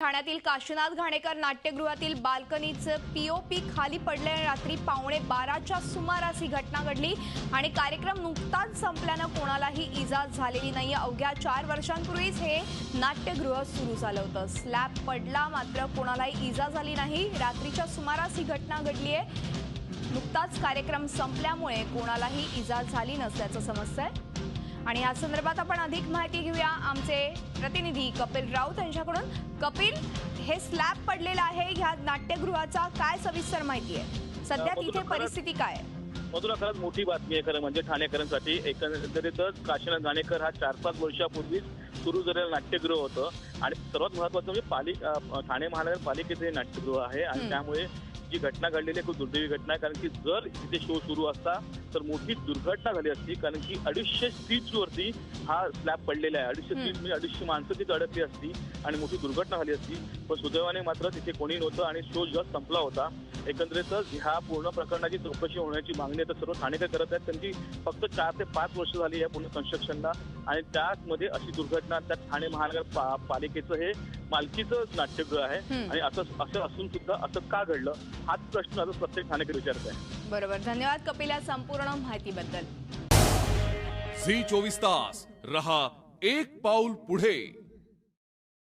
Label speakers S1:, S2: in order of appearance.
S1: ठाण्यातील काशीनाथ घाणेकर नाट्यगृहातील बाल्कनीचं पीओपी खाली पडले आणि रात्री 11:15च्या सुमारास ही घटना घडली आणि कार्यक्रम नुकताच संपल्यानं कोणालाही इजा झालेली नाही। अवघ्या 4 वर्षांपूर्वीच हे नाट्यगृह सुरू झालं होतं। स्लॅब पडला मात्र कोणालाही इजा झाली नाही। रात्रीच्या सुमारास ही घटना घडली आहे। नुकताच कार्यक्रम संपल्यामुळे कोणालाही इजा झाली नसल्याचं समजतंय आणि या संदर्भात आपण अधिक माहिती घेऊया आमचे प्रतिनिधी कपिल राऊत यांच्याकडून। कपिल, हे स्लॅब पडलेला आहे ह्या नाट्यगृहाचा काय सविस्तर माहिती आहे? सध्या तिथे परिस्थिती काय आहे?
S2: मधुरा, खरंच मोठी बातमी आहे खरं म्हणजे ठाणेकरांसाठी। एकंदरीतच काशीनाथ घाणेकर हा 4-5 वर्षापूर्वीच सुरू झालेलं नाट्यगृह होतं आणि सर्वात महत्त्वाचं म्हणजे ठाणे महानगरपालिकेचं हे नाट्यगृह आहे आणि त्यामुळे जी घटना घडलेली आहे खूप दुर्दैवी घटना आहे। कारण की जर इथे शो सुरू असता तर मोठी दुर्घटना झाली असती, कारण की 250 सीट्सवरती हा स्लॅब पडलेला आहे। 250 सीट म्हणजे 250 माणसं तिथे अडकली असती आणि मोठी दुर्घटना झाली असती। पण सुदैवाने मात्र तिथे कोणी नव्हतं आणि शो जस्ट संपला होता। एकंदरीतच ह्या पूर्ण प्रकरणाची चौकशी होण्याची मागणी आता सर्व ठाणेकर करत आहेत, कारण की फक्त 4 ते 5 वर्ष झाली या पूर्ण कन्स्ट्रक्शनला आणि त्यामध्ये अशी दुर्घटना, त्यात ठाणे महानगरपालिकेचं हे मालकीचं नाट्यगृह आहे आणि असं असून सुद्धा असं का घडलं हाच प्रश्न आता प्रत्येक ठाणेकर विचारत आहे।
S1: बरोबर, धन्यवाद कपिल या संपूर्ण माहितीबद्दल।
S3: झी 24 तास रहा एक पाऊल पुढे।